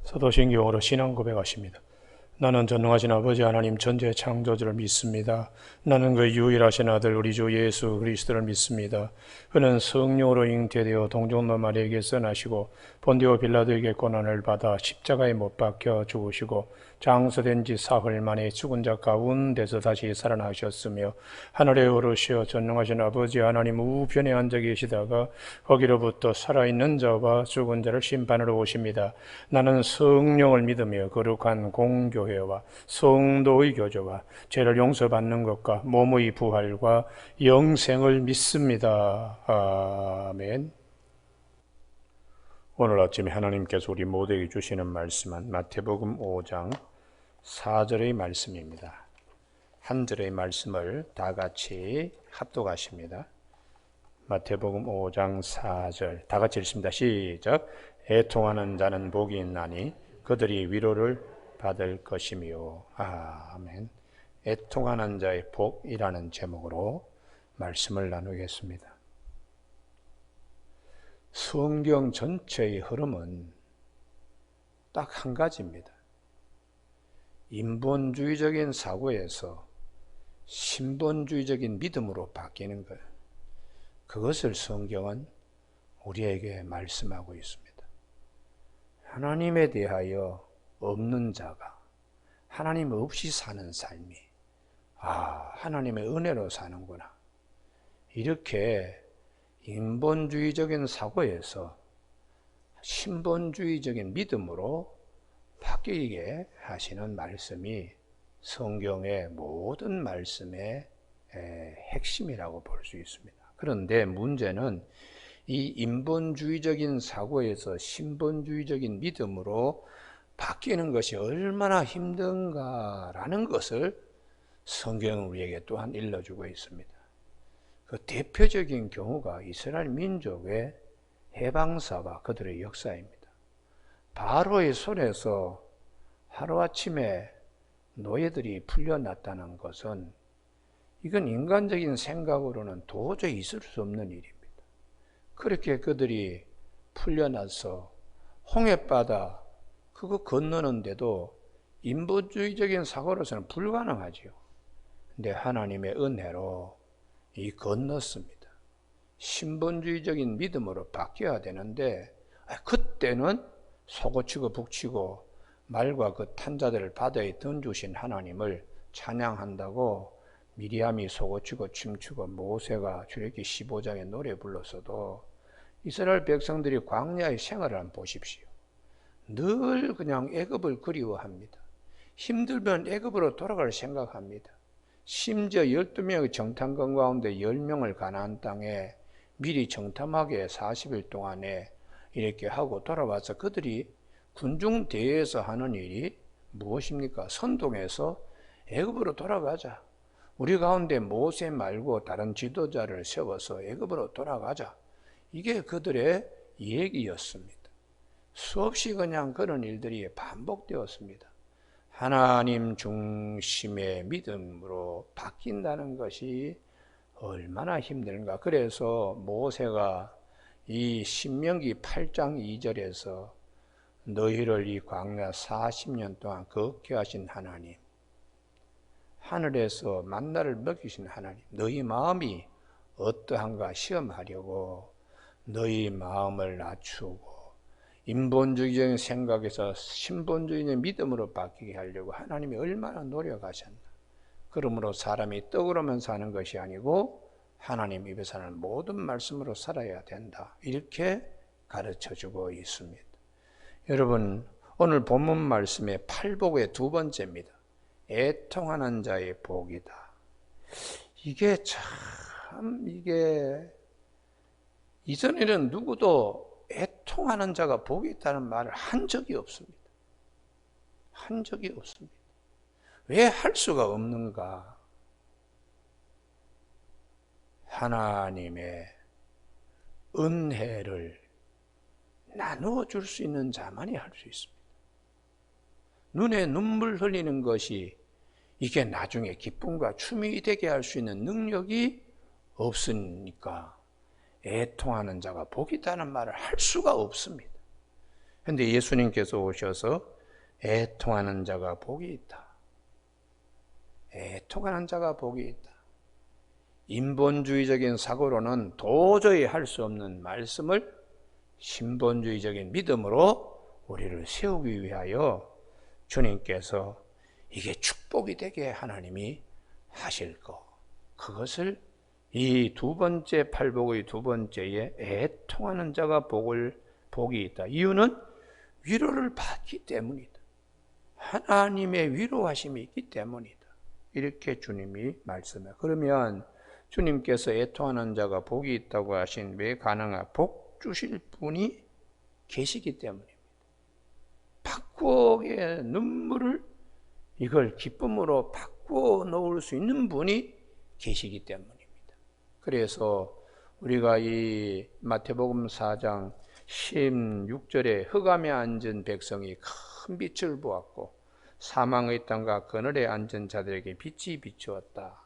사도신경으로 신앙 고백하십니다. 나는 전능하신 아버지 하나님 전지의 창조주를 믿습니다. 나는 그 유일하신 아들 우리 주 예수 그리스도를 믿습니다. 그는 성령으로 잉태되어 동정녀 마리아에게서 나시고 본디오 빌라도에게 고난을 받아 십자가에 못 박혀 죽으시고 장사된 지 사흘 만에 죽은 자 가운데서 다시 살아나셨으며 하늘에 오르시어 전능하신 아버지 하나님 우편에 앉아 계시다가 거기로부터 살아있는 자와 죽은 자를 심판하러 오십니다. 나는 성령을 믿으며 거룩한 공교회와 성도의 교제와 죄를 용서받는 것과 몸의 부활과 영생을 믿습니다. 아멘. 오늘 아침에 하나님께서 우리 모두에게 주시는 말씀은 마태복음 5장 4절의 말씀입니다. 한 절의 말씀을 다 같이 합독하십니다. 마태복음 5장 4절 다 같이 읽습니다. 시작. 애통하는 자는 복이 있나니 그들이 위로를 받을 것이며. 아멘. 애통하는 자의 복이라는 제목으로 말씀을 나누겠습니다. 성경 전체의 흐름은 딱 한 가지입니다. 인본주의적인 사고에서 신본주의적인 믿음으로 바뀌는 것. 그것을 성경은 우리에게 말씀하고 있습니다. 하나님에 대하여 없는 자가 하나님 없이 사는 삶이 하나님의 은혜로 사는구나. 이렇게 인본주의적인 사고에서 신본주의적인 믿음으로 바뀌게 하시는 말씀이 성경의 모든 말씀의 핵심이라고 볼 수 있습니다. 그런데 문제는 이 인본주의적인 사고에서 신본주의적인 믿음으로 바뀌는 것이 얼마나 힘든가라는 것을 성경은 우리에게 또한 일러주고 있습니다. 그 대표적인 경우가 이스라엘 민족의 해방사와 그들의 역사입니다. 바로의 손에서 하루아침에 노예들이 풀려났다는 것은 이건 인간적인 생각으로는 도저히 있을 수 없는 일입니다. 그렇게 그들이 풀려나서 홍해바다 그거 건너는데도 인본주의적인 사고로서는 불가능하지요. 근데 하나님의 은혜로 이 건넜습니다. 신본주의적인 믿음으로 바뀌어야 되는데 그때는 소고치고 북치고 말과 그 탄자들을 바다에 던주신 하나님을 찬양한다고 미리암이 소고치고 춤추고 모세가 출애굽기 15장에 노래 불렀어도 이스라엘 백성들이 광야의 생활을 한번 보십시오. 늘 그냥 애굽을 그리워합니다. 힘들면 애굽으로 돌아갈 생각합니다. 심지어 12명의 정탐관 가운데 10명을 가나안 땅에 미리 정탐하게 40일 동안에 이렇게 하고 돌아와서 그들이 군중 대회에서 하는 일이 무엇입니까? 선동해서 애굽으로 돌아가자. 우리 가운데 모세 말고 다른 지도자를 세워서 애굽으로 돌아가자. 이게 그들의 얘기였습니다. 수없이 그냥 그런 일들이 반복되었습니다. 하나님 중심의 믿음으로 바뀐다는 것이 얼마나 힘든가. 그래서 모세가 이 신명기 8장 2절에서 너희를 이 광야 40년 동안 걷게 하신 하나님, 하늘에서 만나를 먹이신 하나님, 너희 마음이 어떠한가 시험하려고 너희 마음을 낮추고 인본주의적인 생각에서 신본주의적인 믿음으로 바뀌게 하려고 하나님이 얼마나 노력하셨나. 그러므로 사람이 떡으로만 사는 것이 아니고 하나님 입에서 하는 모든 말씀으로 살아야 된다. 이렇게 가르쳐주고 있습니다. 여러분, 오늘 본문 말씀의 팔복의 두 번째입니다. 애통하는 자의 복이다. 이게 이전에는 누구도 애통하는 자가 복이 있다는 말을 한 적이 없습니다. 한 적이 없습니다. 왜 할 수가 없는가? 하나님의 은혜를 나누어 줄 수 있는 자만이 할 수 있습니다. 눈에 눈물 흘리는 것이 이게 나중에 기쁨과 춤이 되게 할 수 있는 능력이 없으니까 애통하는 자가 복이 있다는 말을 할 수가 없습니다. 근데 예수님께서 오셔서 애통하는 자가 복이 있다. 애통하는 자가 복이 있다. 인본주의적인 사고로는 도저히 할 수 없는 말씀을 신본주의적인 믿음으로 우리를 세우기 위하여 주님께서 이게 축복이 되게 하나님이 하실 것, 그것을 이 두 번째 팔복의 두 번째에 애통하는 자가 복이 있다. 이유는 위로를 받기 때문이다. 하나님의 위로하심이 있기 때문이다. 이렇게 주님이 말씀해요. 그러면 주님께서 애통하는 자가 복이 있다고 하신 왜 가능한 복 주실 분이 계시기 때문입니다. 바꾸게 눈물을 이걸 기쁨으로 바꾸어 놓을 수 있는 분이 계시기 때문입니다. 그래서 우리가 이 마태복음 4장 16절에 흑암에 앉은 백성이 큰 빛을 보았고 사망의 땅과 그늘에 앉은 자들에게 빛이 비추었다.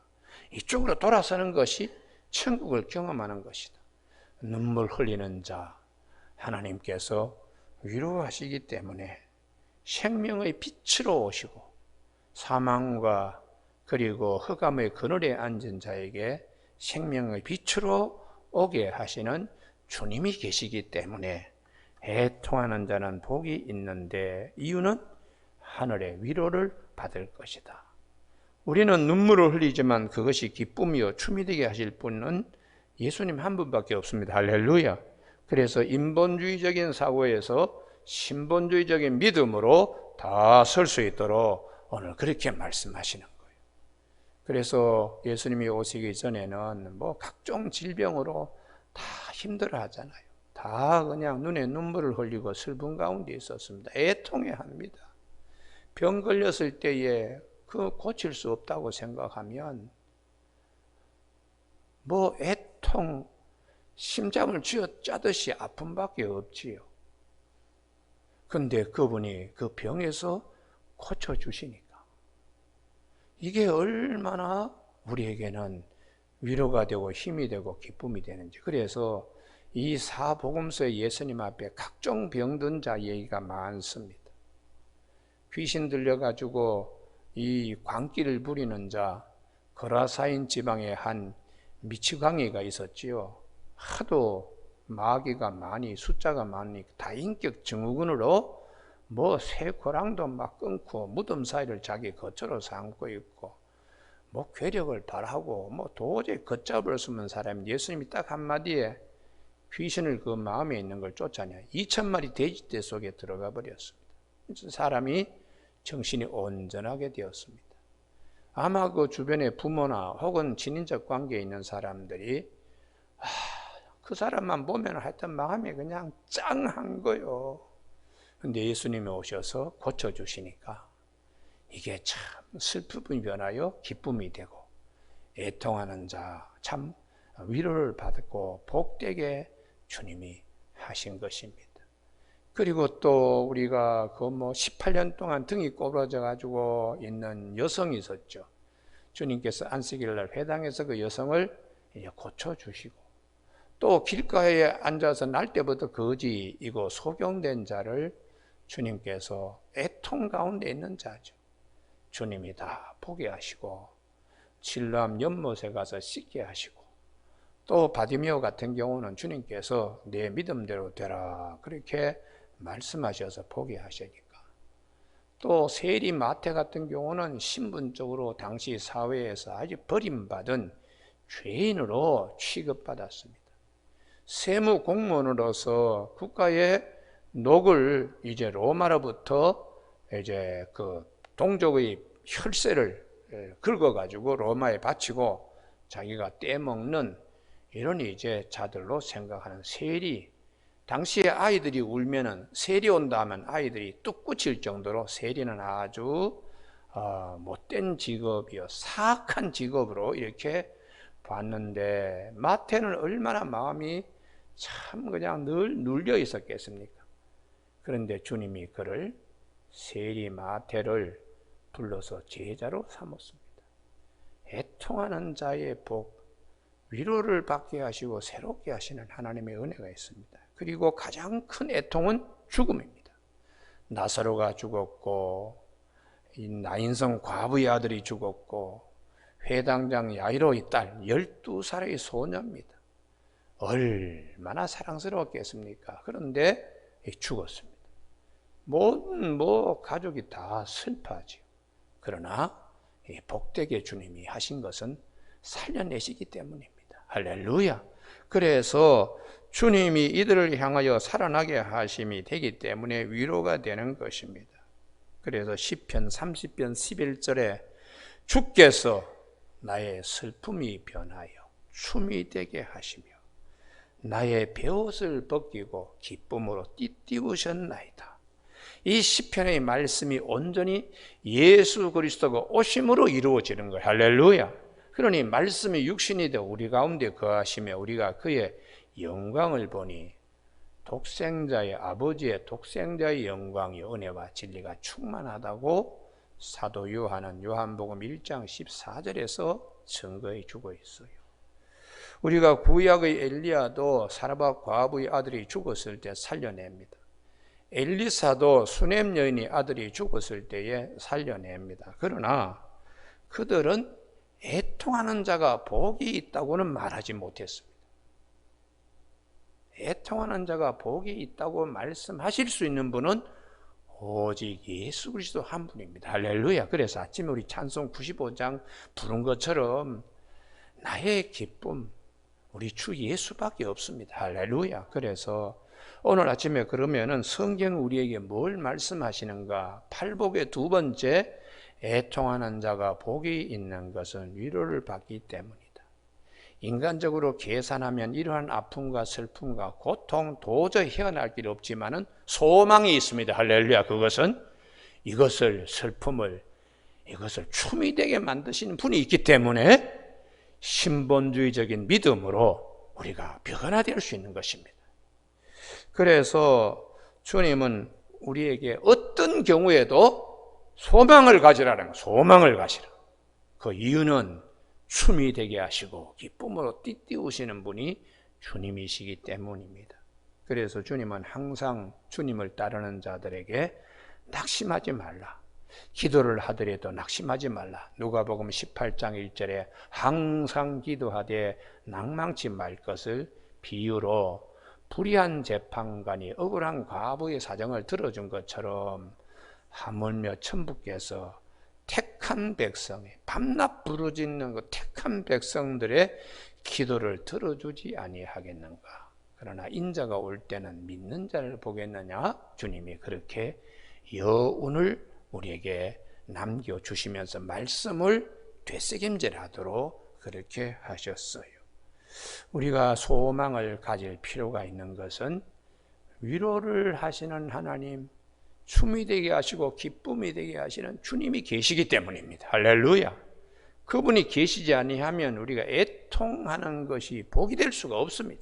이쪽으로 돌아서는 것이 천국을 경험하는 것이다. 눈물 흘리는 자 하나님께서 위로하시기 때문에 생명의 빛으로 오시고 사망과 그리고 흑암의 그늘에 앉은 자에게 생명의 빛으로 오게 하시는 주님이 계시기 때문에 애통하는 자는 복이 있는데 이유는 하늘의 위로를 받을 것이다. 우리는 눈물을 흘리지만 그것이 기쁨이요 춤이 되게 하실 분은 예수님 한 분밖에 없습니다. 할렐루야. 그래서 인본주의적인 사고에서 신본주의적인 믿음으로 다 설 수 있도록 오늘 그렇게 말씀하시는 거예요. 그래서 예수님이 오시기 전에는 뭐 각종 질병으로 다 힘들어 하잖아요. 다 그냥 눈에 눈물을 흘리고 슬픔 가운데 있었습니다. 애통해 합니다. 병 걸렸을 때에 그 고칠 수 없다고 생각하면 뭐 애통, 심장을 쥐어 짜듯이 아픔밖에 없지요. 근데 그분이 그 병에서 고쳐주시니까 이게 얼마나 우리에게는 위로가 되고 힘이 되고 기쁨이 되는지. 그래서 이 사복음서의 예수님 앞에 각종 병든 자 얘기가 많습니다. 귀신 들려가지고 이 광기를 부리는 자, 거라사인 지방에 한 미치광이가 있었지요. 하도 마귀가 많이 숫자가 많으니 다인격 증후군으로 뭐 쇠고랑도 막 끊고 무덤 사이를 자기 거처로 삼고 있고 뭐 괴력을 발하고 뭐 도저히 걷잡을 수 없는 사람이 예수님이 딱 한마디에 귀신을 그 마음에 있는 걸 쫓아내 2,000마리 돼지떼 속에 들어가 버렸습니다. 사람이 정신이 온전하게 되었습니다. 아마 그 주변에 부모나 혹은 친인척 관계에 있는 사람들이 그 사람만 보면 하여튼 마음이 그냥 짱한 거요. 근데 예수님이 오셔서 고쳐주시니까 이게 참 슬픔이 변하여 기쁨이 되고 애통하는 자 참 위로를 받고 복되게 주님이 하신 것입니다. 그리고 또 우리가 그 뭐 18년 동안 등이 꼬부러져 가지고 있는 여성이 있었죠. 주님께서 안식일 날 회당에서 그 여성을 고쳐주시고 또 길가에 앉아서 날 때부터 거지이고 소경된 자를 주님께서 애통 가운데 있는 자죠. 주님이 다 보게 하시고 실로암 연못에 가서 씻게 하시고 또 바디메오 같은 경우는 주님께서 내 믿음대로 되라 그렇게 말씀하셔서 보게 하시니까 또 세리 마태 같은 경우는 신분적으로 당시 사회에서 아주 버림받은 죄인으로 취급받았습니다. 세무 공무원으로서 국가의 녹을 이제 로마로부터 이제 그 동족의 혈세를 긁어가지고 로마에 바치고 자기가 떼먹는 이런 이제 자들로 생각하는 세리. 당시에 아이들이 울면은 세리 온다 하면 아이들이 뚝 굳힐 정도로 세리는 아주 못된 직업이요 사악한 직업으로 이렇게 봤는데 마태는 얼마나 마음이 참 그냥 늘 눌려 있었겠습니까? 그런데 주님이 그를 세리 마태를 불러서 제자로 삼았습니다. 애통하는 자의 복, 위로를 받게 하시고 새롭게 하시는 하나님의 은혜가 있습니다. 그리고 가장 큰 애통은 죽음입니다. 나사로가 죽었고 이 나인성 과부의 아들이 죽었고 회당장 야이로의 딸 12살의 소녀입니다. 얼마나 사랑스러웠겠습니까? 그런데 죽었습니다. 모든 가족이 다 슬퍼하지요. 그러나 복되게 주님이 하신 것은 살려내시기 때문입니다. 할렐루야. 그래서 주님이 이들을 향하여 살아나게 하심이 되기 때문에 위로가 되는 것입니다. 그래서 시편 30편 11절에 주께서 나의 슬픔이 변하여 춤이 되게 하시며 나의 베옷을 벗기고 기쁨으로 띠띠우셨나이다. 이 시편의 말씀이 온전히 예수 그리스도가 오심으로 이루어지는 거예요. 할렐루야. 그러니 말씀이 육신이 되어 우리 가운데 거하시며 우리가 그의 영광을 보니 독생자의 아버지의 독생자의 영광이 은혜와 진리가 충만하다고 사도 요한은 요한복음 1장 14절에서 증거해 주고 있어요. 우리가 구약의 엘리야도 사르밧 과부의 아들이 죽었을 때 살려냅니다. 엘리사도 수넴 여인의 아들이 죽었을 때에 살려냅니다. 그러나 그들은 애통하는 자가 복이 있다고는 말하지 못했습니다. 애통하는 자가 복이 있다고 말씀하실 수 있는 분은 오직 예수 그리스도 한 분입니다. 할렐루야. 그래서 아침에 우리 찬송 95장 부른 것처럼 나의 기쁨 우리 주 예수밖에 없습니다. 할렐루야. 그래서 오늘 아침에 그러면은 성경 우리에게 뭘 말씀하시는가? 팔복의 두 번째, 애통하는 자가 복이 있는 것은 위로를 받기 때문이다. 인간적으로 계산하면 이러한 아픔과 슬픔과 고통 도저히 헤어날 길 없지만은 소망이 있습니다. 할렐루야. 그것은 이것을 슬픔을 이것을 춤이 되게 만드시는 분이 있기 때문에 신본주의적인 믿음으로 우리가 변화될 수 있는 것입니다. 그래서 주님은 우리에게 어떤 경우에도 소망을 가지라는 거예요. 소망을 가지라. 그 이유는 춤이 되게 하시고 기쁨으로 띠띠우시는 분이 주님이시기 때문입니다. 그래서 주님은 항상 주님을 따르는 자들에게 낙심하지 말라. 기도를 하더라도 낙심하지 말라. 누가복음 18장 1절에 항상 기도하되 낭망치 말 것을 비유로 불의한 재판관이 억울한 과부의 사정을 들어준 것처럼 하물며 천부께서 택한 백성의 밤낮 부르짖는 그 택한 백성들의 기도를 들어주지 아니하겠는가. 그러나 인자가 올 때는 믿는 자를 보겠느냐. 주님이 그렇게 여운을 우리에게 남겨주시면서 말씀을 되새김질하도록 그렇게 하셨어요. 우리가 소망을 가질 필요가 있는 것은 위로를 하시는 하나님, 춤이 되게 하시고 기쁨이 되게 하시는 주님이 계시기 때문입니다. 할렐루야. 그분이 계시지 아니하면 우리가 애통하는 것이 복이 될 수가 없습니다.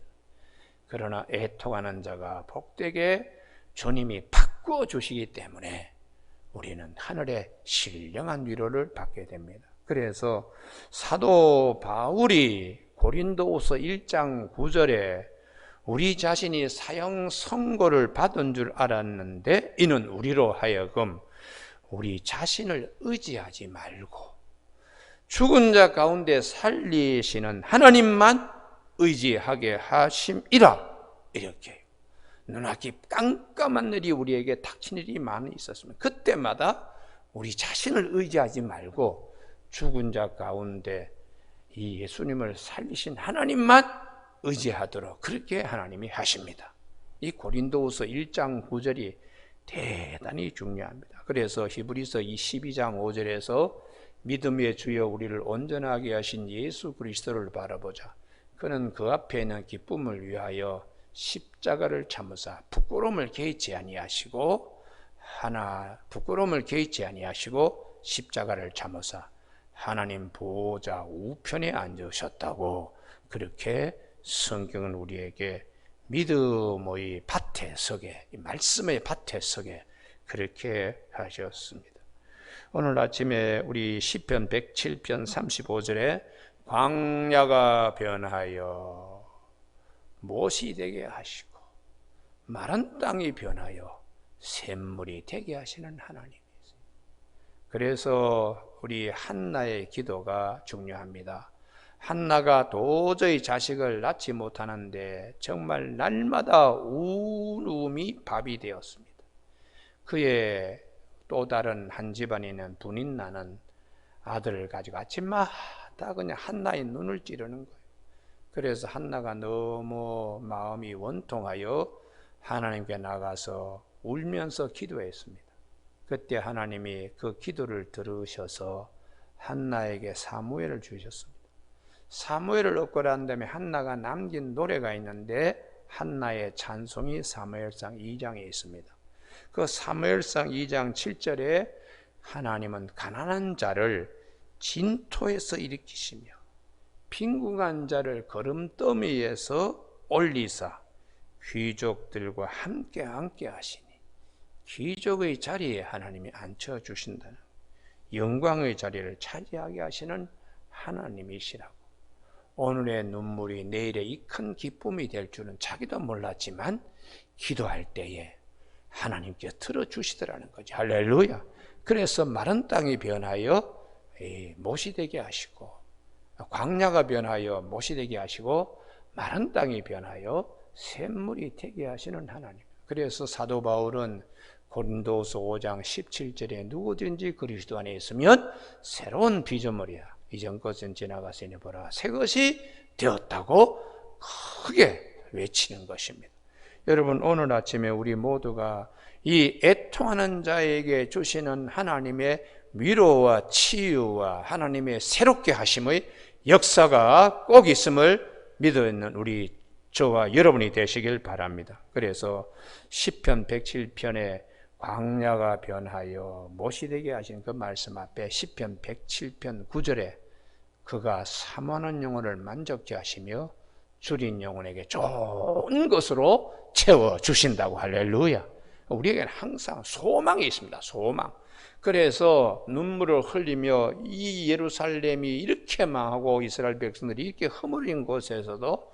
그러나 애통하는 자가 복되게 주님이 바꾸어 주시기 때문에 우리는 하늘의 신령한 위로를 받게 됩니다. 그래서 사도 바울이 고린도후서 1장 9절에 우리 자신이 사형 선고를 받은 줄 알았는데 이는 우리로 하여금 우리 자신을 의지하지 말고 죽은 자 가운데 살리시는 하나님만 의지하게 하심이라. 이렇게 눈앞이 깜깜한 일이 우리에게 닥친 일이 많이 있었으면 그때마다 우리 자신을 의지하지 말고 죽은 자 가운데 이 예수님을 살리신 하나님만 의지하도록 그렇게 하나님이 하십니다. 이 고린도후서 1장 9절이 대단히 중요합니다. 그래서 히브리서 12장 5절에서 믿음의 주여 우리를 온전하게 하신 예수 그리스도를 바라보자. 그는 그 앞에 있는 기쁨을 위하여 십자가를 참으사 부끄러움을 개의치 아니하시고 부끄러움을 개의치 아니하시고 십자가를 참으사 하나님 보호자 우편에 앉으셨다고 그렇게 성경은 우리에게 믿음의 밭에 서게 말씀의 밭에 서게 그렇게 하셨습니다. 오늘 아침에 우리 시편 107편 35절에 광야가 변하여 못이 되게 하시고 마른 땅이 변하여 샘물이 되게 하시는 하나님이세요. 그래서 우리 한나의 기도가 중요합니다. 한나가 도저히 자식을 낳지 못하는데 정말 날마다 울음이 밥이 되었습니다. 그의 또 다른 한 집안에 있는 분인나는 아들을 가지고 아침마다 그냥 한나의 눈을 찌르는 거예요. 그래서 한나가 너무 마음이 원통하여 하나님께 나가서 울면서 기도했습니다. 그때 하나님이 그 기도를 들으셔서 한나에게 사무엘을 주셨습니다. 사무엘을 얻고 난 다음에 한나가 남긴 노래가 있는데 한나의 찬송이 사무엘상 2장에 있습니다. 그 사무엘상 2장 7절에 하나님은 가난한 자를 진토에서 일으키시며 빈궁한 자를 거름더미에서 올리사 귀족들과 함께 하시니 귀족의 자리에 하나님이 앉혀주신다는 영광의 자리를 차지하게 하시는 하나님이시라고. 오늘의 눈물이 내일의 이 큰 기쁨이 될 줄은 자기도 몰랐지만 기도할 때에 하나님께 들어주시더라는 거지. 할렐루야. 그래서 마른 땅이 변하여 못이 되게 하시고, 광야가 변하여 못이 되게 하시고, 마른 땅이 변하여 샘물이 되게 하시는 하나님. 그래서 사도 바울은 고린도서 5장 17절에 누구든지 그리스도 안에 있으면 새로운 피조물이야. 이전 것은 지나갔으니 보라 새 것이 되었다고 크게 외치는 것입니다. 여러분, 오늘 아침에 우리 모두가 이 애통하는 자에게 주시는 하나님의 위로와 치유와 하나님의 새롭게 하심의 역사가 꼭 있음을 믿는 우리 저와 여러분이 되시길 바랍니다. 그래서 시편 107편에 광야가 변하여 못이 되게 하신 그 말씀 앞에 시편 107편 9절에 그가 사모하는 영혼을 만족케 하시며 줄인 영혼에게 좋은 것으로 채워주신다고. 할렐루야. 우리에게는 항상 소망이 있습니다. 소망. 그래서 눈물을 흘리며 이 예루살렘이 이렇게 망하고 이스라엘 백성들이 이렇게 허물린 곳에서도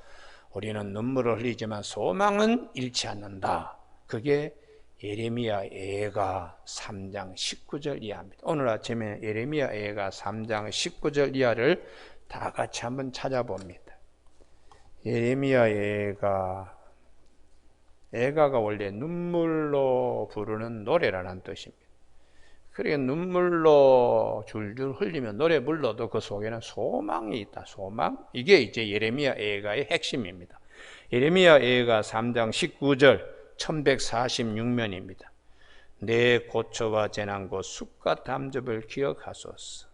우리는 눈물을 흘리지만 소망은 잃지 않는다. 그게 예레미야 예가 3장 19절 이하입니다. 오늘 아침에 예레미야 예가 3장 19절 이하를 다 같이 한번 찾아봅니다. 예레미야 예가가 원래 눈물로 부르는 노래라는 뜻입니다. 그러니까 눈물로 줄줄 흘리면 노래 불러도 그 속에는 소망이 있다. 소망. 이게 이제 예레미야 예가의 핵심입니다. 예레미야 예가 3장 19절 1146면입니다. 내 고초와 재난 곧 숲과 담즙을 기억하소서.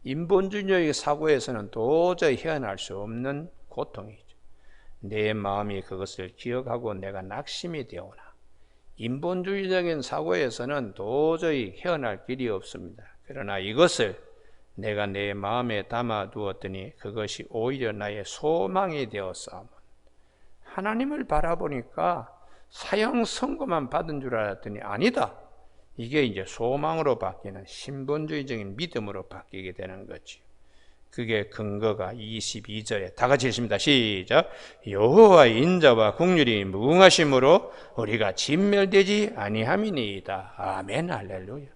인본주의의 사고에서는 도저히 헤어날 수 없는 고통이죠. 내 마음이 그것을 기억하고 내가 낙심이 되오나 인본주의적인 사고에서는 도저히 헤어날 길이 없습니다. 그러나 이것을 내가 내 마음에 담아두었더니 그것이 오히려 나의 소망이 되었사오니 하나님을 바라보니까 사형 선고만 받은 줄 알았더니 아니다. 이게 이제 소망으로 바뀌는 신본주의적인 믿음으로 바뀌게 되는 거지. 그게 근거가 22절에 다 같이 읽습니다. 시작. 여호와의 인자와 국률이 무궁하심으로 우리가 진멸되지 아니함이니이다. 아멘. 할렐루야.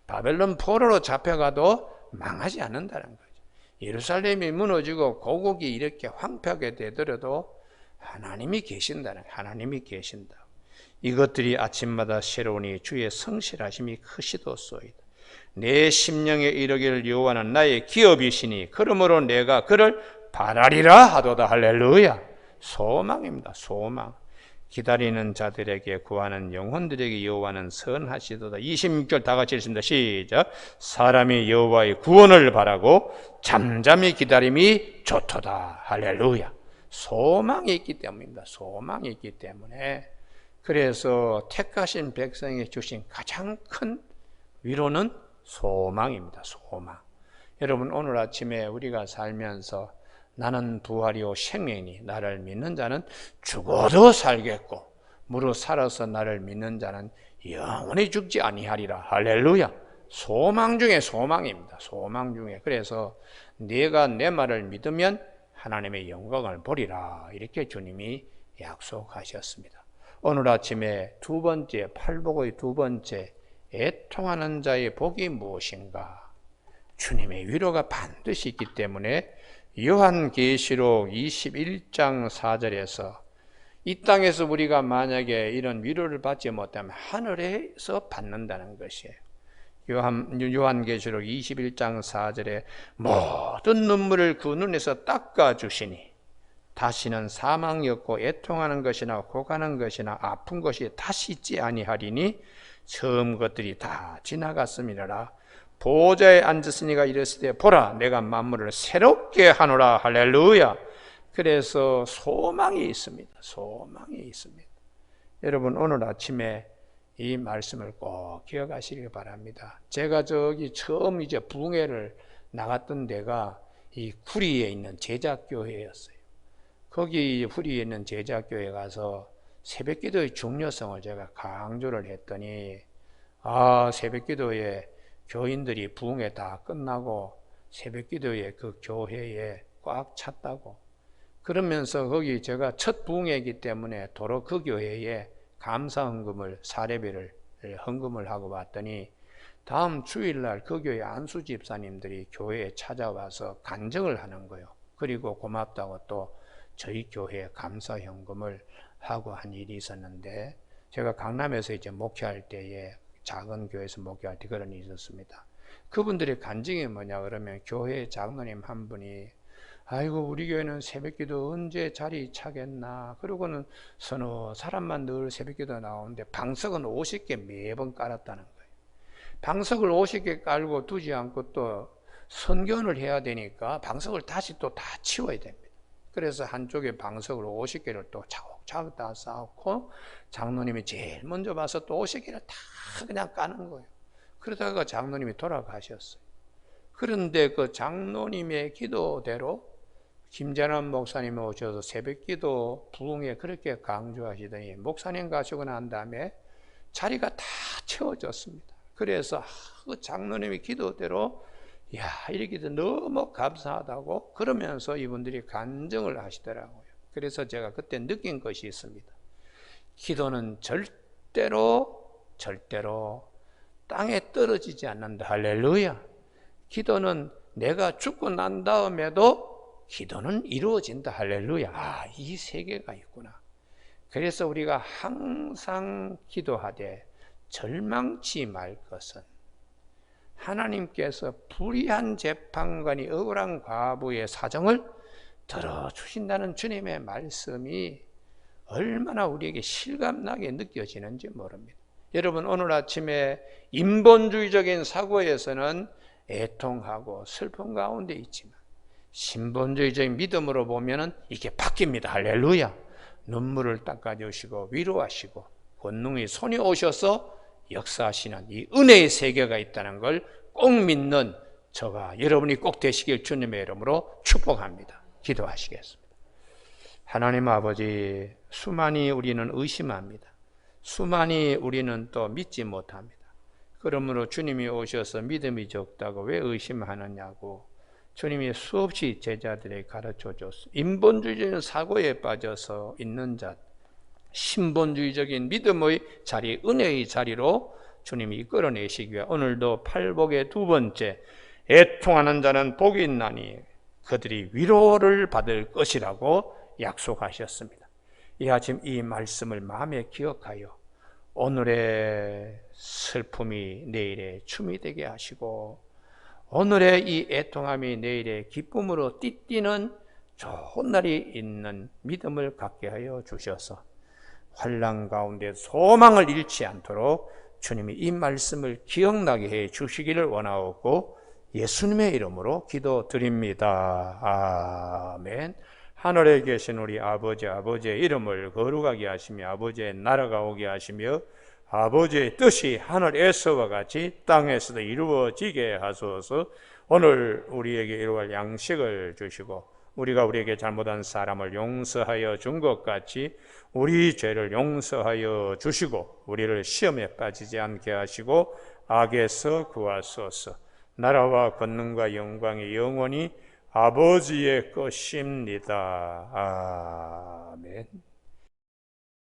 바벨론 포로로 잡혀가도 망하지 않는다는 거죠. 예루살렘이 무너지고 고국이 이렇게 황폐하게 되더라도 하나님이 계신다는, 하나님이 계신다. 이것들이 아침마다 새로우니 주의 성실하심이 크시도소이다. 내 심령에 이르기를 여호와는 나의 기업이시니 그러므로 내가 그를 바라리라 하도다. 할렐루야. 소망입니다. 소망. 기다리는 자들에게 구하는 영혼들에게 여호와는 선하시도다. 26절 다 같이 읽습니다. 시작. 사람이 여호와의 구원을 바라고 잠잠히 기다림이 좋도다. 할렐루야. 소망이 있기 때문입니다. 소망이 있기 때문에. 그래서 택하신 백성이 주신 가장 큰 위로는 소망입니다. 소망. 여러분, 오늘 아침에 우리가 살면서 나는 부활이요 생명이니 나를 믿는 자는 죽어도 살겠고 무릇 살아서 나를 믿는 자는 영원히 죽지 아니하리라. 할렐루야. 소망 중에 소망입니다. 소망 중에. 그래서 네가 내 말을 믿으면 하나님의 영광을 보리라. 이렇게 주님이 약속하셨습니다. 오늘 아침에 두 번째, 팔복의 두 번째, 애통하는 자의 복이 무엇인가? 주님의 위로가 반드시 있기 때문에 요한계시록 21장 4절에서 이 땅에서 우리가 만약에 이런 위로를 받지 못하면 하늘에서 받는다는 것이에요. 요한계시록 21장 4절에 모든 눈물을 그 눈에서 닦아주시니 다시는 사망이 없고 애통하는 것이나 고가는 것이나 아픈 것이 다시 있지 아니하리니 처음 것들이 다 지나갔음이라. 보좌에 앉았으니가 이랬을 때 보라 내가 만물을 새롭게 하노라. 할렐루야. 그래서 소망이 있습니다. 소망이 있습니다. 여러분 오늘 아침에 이 말씀을 꼭 기억하시길 바랍니다. 제가 저기 처음 이제 부흥회를 나갔던 데가 이 구리에 있는 제자교회였어요. 거기 후리에 있는 제자교회 가서 새벽기도의 중요성을 제가 강조를 했더니 새벽기도에 교인들이 부흥회 다 끝나고 새벽기도에 그 교회에 꽉 찼다고. 그러면서 거기 제가 첫 부흥회이기 때문에 도로 그 교회에 감사헌금을 사례비를 헌금을 하고 왔더니 다음 주일날 그 교회 안수 집사님들이 교회에 찾아와서 간증을 하는 거예요. 그리고 고맙다고 또 저희 교회에 감사헌금을 하고 한 일이 있었는데, 제가 강남에서 이제 목회할 때에 작은 교회에서 목회할 때 그런 일이 있었습니다. 그분들의 간증이 뭐냐 그러면 교회 장로님 한 분이 아이고 우리 교회는 새벽기도 언제 자리 차겠나, 그러고는 서너 사람만 늘 새벽기도 나오는데 방석은 50개 매번 깔았다는 거예요. 방석을 50개 깔고 두지 않고 또 선견을 해야 되니까 방석을 다시 또 다 치워야 됩니다. 그래서 한쪽에 방석을 50개를 또 차곡차곡 다 쌓고 장로님이 제일 먼저 봐서 또 50개를 다 그냥 까는 거예요. 그러다가 장로님이 돌아가셨어요. 그런데 그 장로님의 기도대로 김재남 목사님이 오셔서 새벽기도 부흥에 그렇게 강조하시더니 목사님 가시고 난 다음에 자리가 다 채워졌습니다. 그래서 그 장로님의 기도대로 이렇게 너무 감사하다고 그러면서 이분들이 간증을 하시더라고요. 그래서 제가 그때 느낀 것이 있습니다. 기도는 절대로 땅에 떨어지지 않는다. 할렐루야. 기도는 내가 죽고 난 다음에도 기도는 이루어진다. 할렐루야. 이 세계가 있구나. 그래서 우리가 항상 기도하되 절망치 말 것은 하나님께서 불의한 재판관이 억울한 과부의 사정을 들어주신다는 주님의 말씀이 얼마나 우리에게 실감나게 느껴지는지 모릅니다. 여러분 오늘 아침에 인본주의적인 사고에서는 애통하고 슬픔 가운데 있지만 신본주의적인 믿음으로 보면은 이게 바뀝니다. 할렐루야. 눈물을 닦아주시고 위로하시고 권능의 손이 오셔서 역사하시는 이 은혜의 세계가 있다는 걸 꼭 믿는 저가 여러분이 꼭 되시길 주님의 이름으로 축복합니다. 기도하시겠습니다. 하나님 아버지, 수많이 우리는 의심합니다. 수많이 우리는 또 믿지 못합니다. 그러므로 주님이 오셔서 믿음이 적다고 왜 의심하느냐고 주님이 수없이 제자들에게 가르쳐 줬습니다. 인본주의적인 사고에 빠져서 있는 자, 신본주의적인 믿음의 자리, 은혜의 자리로 주님이 이끌어내시기 위해 오늘도 팔복의 두 번째, 애통하는 자는 복이 있나니 그들이 위로를 받을 것이라고 약속하셨습니다. 이 아침 이 말씀을 마음에 기억하여 오늘의 슬픔이 내일의 춤이 되게 하시고 오늘의 이 애통함이 내일의 기쁨으로 띠띠는 좋은 날이 있는 믿음을 갖게 하여 주셔서 환난 가운데 소망을 잃지 않도록 주님이 이 말씀을 기억나게 해 주시기를 원하옵고 예수님의 이름으로 기도드립니다. 아멘. 하늘에 계신 우리 아버지의 이름을 거룩하게 하시며 아버지의 나라가 오게 하시며 아버지의 뜻이 하늘에서와 같이 땅에서도 이루어지게 하소서. 오늘 우리에게 이루어갈 양식을 주시고 우리가 우리에게 잘못한 사람을 용서하여 준 것 같이 우리 죄를 용서하여 주시고 우리를 시험에 빠지지 않게 하시고 악에서 구하소서. 나라와 권능과 영광이 영원히 아버지의 것입니다. 아멘.